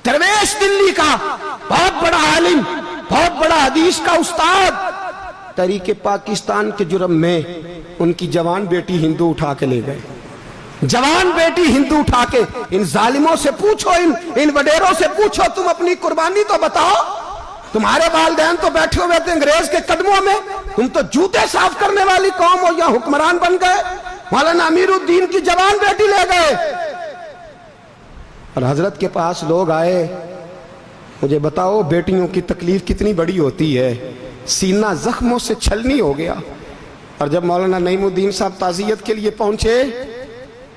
दरवेश दिल्ली का बहुत बड़ा आलिम, बहुत बड़ा हदीस का उस्ताद, तरीके पाकिस्तान के जुर्म में उनकी जवान बेटी हिंदू उठा के ले गए। जवान बेटी हिंदू उठा के, इन जालिमों से पूछो, इन वडेरों से पूछो, तुम अपनी कुर्बानी तो बताओ। तुम्हारे वालिदैन तो बैठे हुए थे अंग्रेज के कदमों में, तुम तो जूते साफ करने वाली कौम हो, या हुक्मरान बन गए। मौलाना अमीरुद्दीन की जवान बेटी ले गए। और हजरत के पास लोग आए, मुझे बताओ बेटियों की तकलीफ कितनी बड़ी होती है। सीना जख्मों से छलनी हो गया। और जब मौलाना नईमुद्दीन साहब ताज़ियत के लिए पहुंचे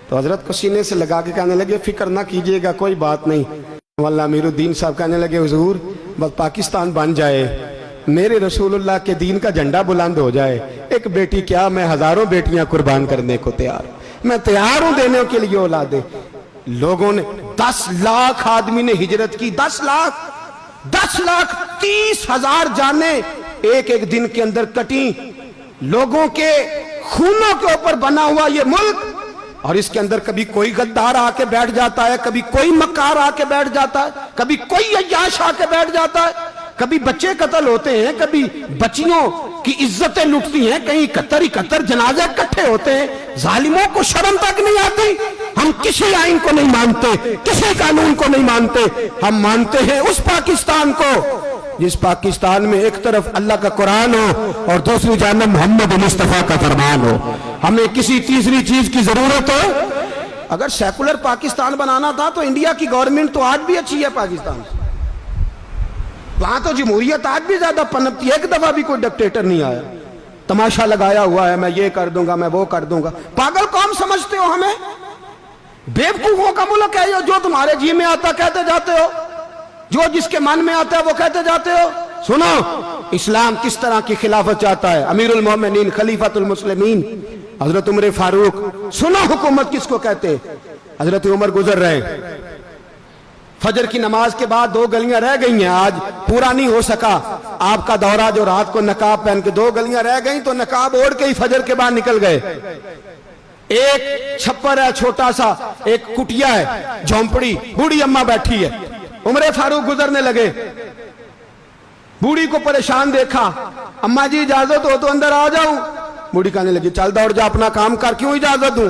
तो हजरत को सीने से लगा के कहने लगे, फिक्र ना कीजिएगा, कोई बात नहीं। मौलाना अमीरुद्दीन साहब कहने लगे, हुजूर बस पाकिस्तान बन जाए, मेरे रसूलुल्लाह के दीन का झंडा बुलंद हो जाए, एक बेटी क्या, मैं हजारों बेटियां कुर्बान करने को तैयार, मैं तैयार हूं देने के लिए औलादे। लोगों ने 10 लाख आदमी ने हिजरत की, 10 लाख 30,000 जाने एक एक दिन के अंदर कटी। लोगों के खूनों के ऊपर बना हुआ ये मुल्क, और इसके अंदर कभी कोई गद्दार आके बैठ जाता है, कभी कोई मक्कार आके बैठ जाता है, कभी कोई अय्याश आके बैठ जाता है, कभी बच्चे कत्ल होते हैं, कभी बच्चियों की इज्जतें लुटती हैं, कहीं 71 जनाजे इकट्ठे होते हैं। जालिमों को शर्म तक नहीं आती। हम किसी आइन को नहीं मानते, किसी कानून को नहीं मानते, हम मानते हैं उस पाकिस्तान को जिस पाकिस्तान में एक तरफ अल्लाह का कुरान हो और दूसरी जानब मोहम्मद मुस्तफा का फरमान हो। हमें किसी तीसरी चीज की जरूरत हो? अगर सेकुलर पाकिस्तान बनाना था तो इंडिया की गवर्नमेंट तो आज भी अच्छी है पाकिस्तान से, वहां तो जमहूरियत आज भी ज्यादा पनपती है। एक दफा भी कोई डिक्टेटर नहीं आया, तमाशा लगाया हुआ है, मैं ये कर दूंगा, मैं वो कर दूंगा। पागल कौम समझते हो हमें? बेवकूफों का मुल्क है, जो तुम्हारे जी में आता कहते जाते हो, जो जिसके मन में आता है वो कहते जाते हो। सुनो, इस्लाम किस तरह की खिलाफत चाहता है। अमीरुल मोमिनीन खलीफतुल मुस्लिमीन हजरत उमर फारूक। सुनो हुकूमत किसको कहते हैं। हजरत उमर गुजर रहे, फजर की नमाज के बाद 2 गलियां रह गई हैं, आज पूरा नहीं हो सका आपका दौरा, जो रात को नकाब पहन के 2 गलियां रह गई तो नकाब ओढ़ के ही फजर के बाद निकल गए। एक छप्पर है छोटा सा, एक कुटिया है, झोंपड़ी, बूढ़ी अम्मा बैठी है। उमर फारूक गुजरने लगे, बूढ़ी को परेशान देखा, अम्मा जी इजाजत हो तो अंदर आ जाऊं। बूढ़ी कहने लगी, चल दौड़ जा, अपना काम कर, क्यों इजाजत दूं?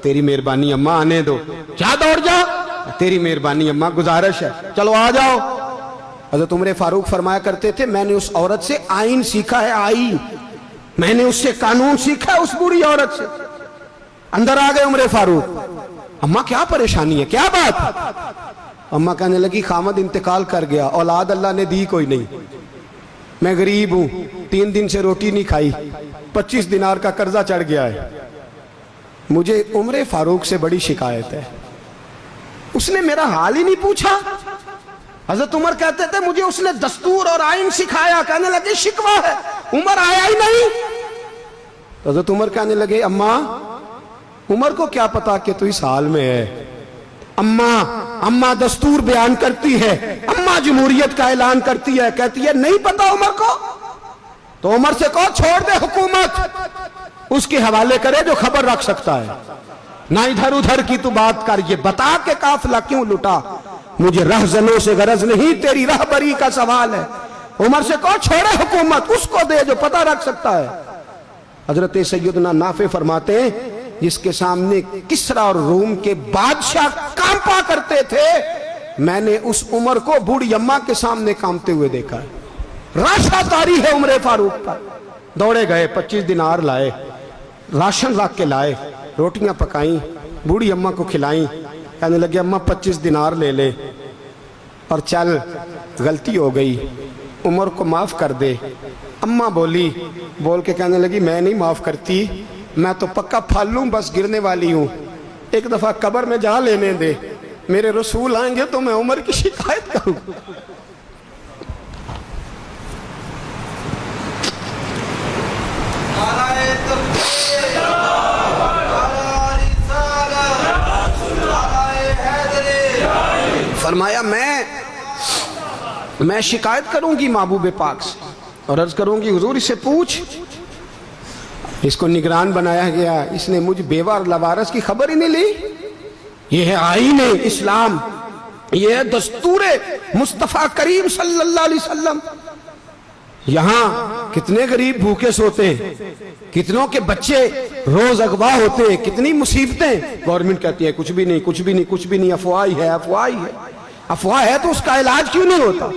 तेरी मेहरबानी अम्मा, आने दो। क्या दौड़ जा? तेरी मेहरबानी अम्मा, गुजारिश है, चलो आ जाओ। हज़रत उमर फारूक फरमाया करते थे, मैंने उस औरत से आइन सीखा है, आइन, मैंने उससे कानून सीखा है, उस बूढ़ी औरत से। अंदर आ गए उमर फारूक। अम्मा क्या परेशानी है, क्या बात? अम्मा कहने लगी, खामद इंतकाल कर गया, औलाद अल्लाह ने दी कोई नहीं, मैं गरीब हूं, 3 दिन से रोटी नहीं खाई, 25 दिनार का कर्जा चढ़ गया है, मुझे उमर फारूक से बड़ी शिकायत है। उसने मेरा हाल ही नहीं पूछा। हजरत उमर कहते थे, मुझे उसने दस्तूर और आइन सिखाया। कहने लगे, शिकवा है, उमर आया ही नहीं। हजरत उमर कहने लगे, अम्मा उमर को क्या पता कि तू इस हाल में है। अम्मा दस्तूर बयान करती है, अम्मा जमहूरियत का ऐलान करती है, कहती है नहीं पता उमर को, तो उमर से कहो छोड़ दे हुकूमत, उसके हवाले करे जो खबर रख सकता है, ना इधर उधर की तू बात कर। ये बता के काफिला क्यों लुटा, मुझे रहजनों से गरज नहीं, तेरी रहबरी का सवाल है। उमर से कहो छोड़े हुकूमत, उसको दे जो पता रख सकता है। हजरत सैयदना नाफे फरमाते हैं, जिसके सामने किसरा और रूम के बादशाह कांपा करते थे, मैंने उस उमर को बूढ़ी अम्मा के सामने कांपते हुए देखा है। राशा तारी है उमर फारूक का। दौड़े गए, 25 दिनार लाए, राशन रख के लाए, रोटियां पकाई, बूढ़ी अम्मा को खिलाई। कहने लगे, अम्मा 25 दिनार ले ले और चल, गलती हो गई, उमर को माफ कर दे। अम्मा बोली, बोल के कहने लगी, मैं नहीं माफ करती, मैं तो पक्का फालू, बस गिरने वाली हूं, एक दफा कब्र में जा लेने दे, मेरे रसूल आएंगे तो मैं उमर की शिकायत करूं। फरमाया, मैं शिकायत करूंगी महबूब पाक से और अर्ज करूंगी, हुजूर इससे पूछ, इसको निगरान बनाया गया, इसने मुझ बेवा और लवारस की खबर ही नहीं ली। यह है आईन इस्लाम, یہ ہے دستور مصطفیٰ کریم صلی اللہ علیہ وسلم۔ یہاں کتنے غریب بھوکے سوتے ہیں، کتنوں کے بچے روز اغوا ہوتے ہیں، کتنی مصیبتیں۔ گورنمنٹ کہتی ہے کچھ بھی نہیں، کچھ بھی نہیں، کچھ بھی نہیں، افواہ ہی ہے، افواہ ہی ہے۔ افواہ ہے تو اس کا علاج کیوں نہیں ہوتا؟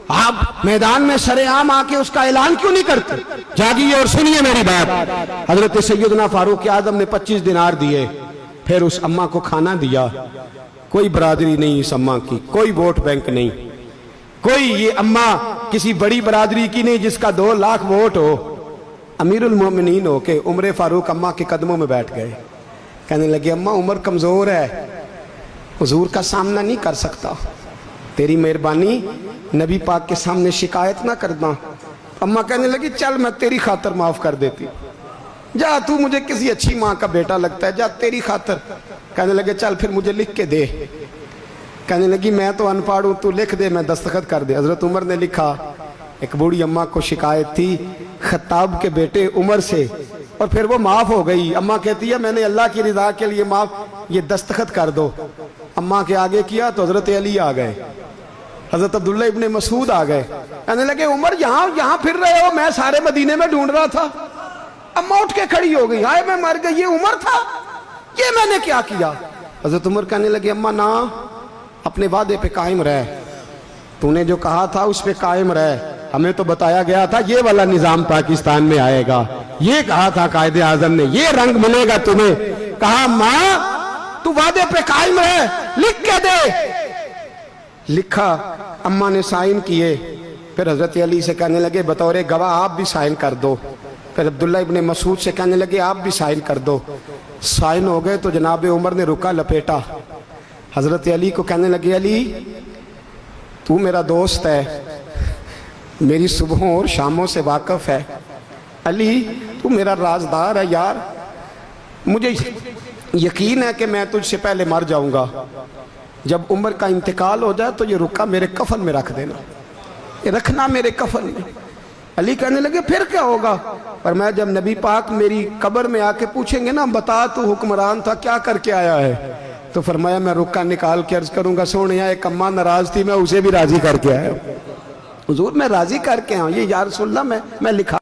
آپ میدان میں سرے عام آ کے اس کا اعلان کیوں نہیں کرتے؟ جاگیے اور سنیے میری بات۔ حضرت سیدنا فاروق اعظم نے 25 دینار دیے، پھر اس اماں کو کھانا دیا۔ کوئی برادری نہیں اس اماں کی، کوئی ووٹ بینک نہیں، کوئی یہ اماں کسی بڑی برادری کی نہیں جس کا 2 لاکھ ووٹ ہو۔ امیر المومنین ہو کے عمر فاروق اماں کے قدموں میں بیٹھ گئے، کہنے لگے اماں عمر کمزور ہے، حضور کا سامنا نہیں کر سکتا، تیری مہربانی نبی پاک کے سامنے شکایت نہ کرنا۔ اماں کہنے لگی چل میں تیری خاطر معاف کر دیتی، جا تو مجھے کسی اچھی ماں کا بیٹا لگتا ہے، جا تیری خاطر۔ کہنے لگے چل پھر مجھے لکھ کے دے۔ کہنے لگی میں تو ان پڑھ ہوں، تو لکھ دے میں دستخط کر دے۔ حضرت عمر نے لکھا۔ ایک بوڑھی اماں کو شکایت تھی خطاب کے بیٹے عمر سے، اور پھر وہ معاف ہو گئی۔ اماں کہتی ہے میں نے اللہ کی رضا کے لیے معاف، یہ دستخط کر دو۔ اماں کے آگے کیا تو حضرت علی آ گئے، حضرت عبداللہ ابن مسعود آ گئے، کہنے لگے عمر یہاں پھر رہے ہو، میں سارے مدینے میں ڈھونڈ رہا تھا۔ اماں اٹھ کے کھڑی ہو گئی، ہائے میں مر گئی، یہ عمر تھا، یہ میں نے کیا کیا؟ حضرت عمر کہنے لگے اماں نہ، اپنے وعدے پہ قائم رہ، تو نے جو کہا تھا اس پہ قائم رہ، ہمیں تو بتایا گیا تھا یہ والا نظام پاکستان میں آئے گا، یہ کہا تھا قائد اعظم نے، یہ رنگ ملے گا تمہیں۔ کہا ماں تو وعدے پہ قائم رہ، لکھ کے دے۔ لکھا، اماں نے سائن کیے، پھر حضرت علی سے کہنے لگے بطور گواہ آپ بھی سائن کر دو۔ پھر عبداللہ ابن مسعود سے کہنے لگے آپ بھی سائن کر دو۔ سائن ہو گئے تو جناب عمر نے رکا لپیٹا، حضرت علی کو کہنے لگے علی تو میرا دوست ہے، میری صبحوں اور شاموں سے واقف ہے، علی تو میرا رازدار ہے یار، مجھے یقین ہے کہ میں تجھ سے پہلے مر جاؤں گا، جب عمر کا انتقال ہو جائے تو یہ رکا میرے کفن میں رکھ دینا، یہ رکھنا میرے کفن میں۔ علی کہنے لگے پھر کیا ہوگا؟ پر میں جب نبی پاک میری قبر میں آ کے پوچھیں گے نا بتا تو حکمران تھا کیا کر کے آیا ہے، تو فرمایا میں رکا نکال کے عرض کروں گا سونیا ایک اماں ناراض تھی میں اسے بھی راضی کر کے آیا، حضور میں راضی کر کے آؤں، یہ یا رسول اللہ میں لکھا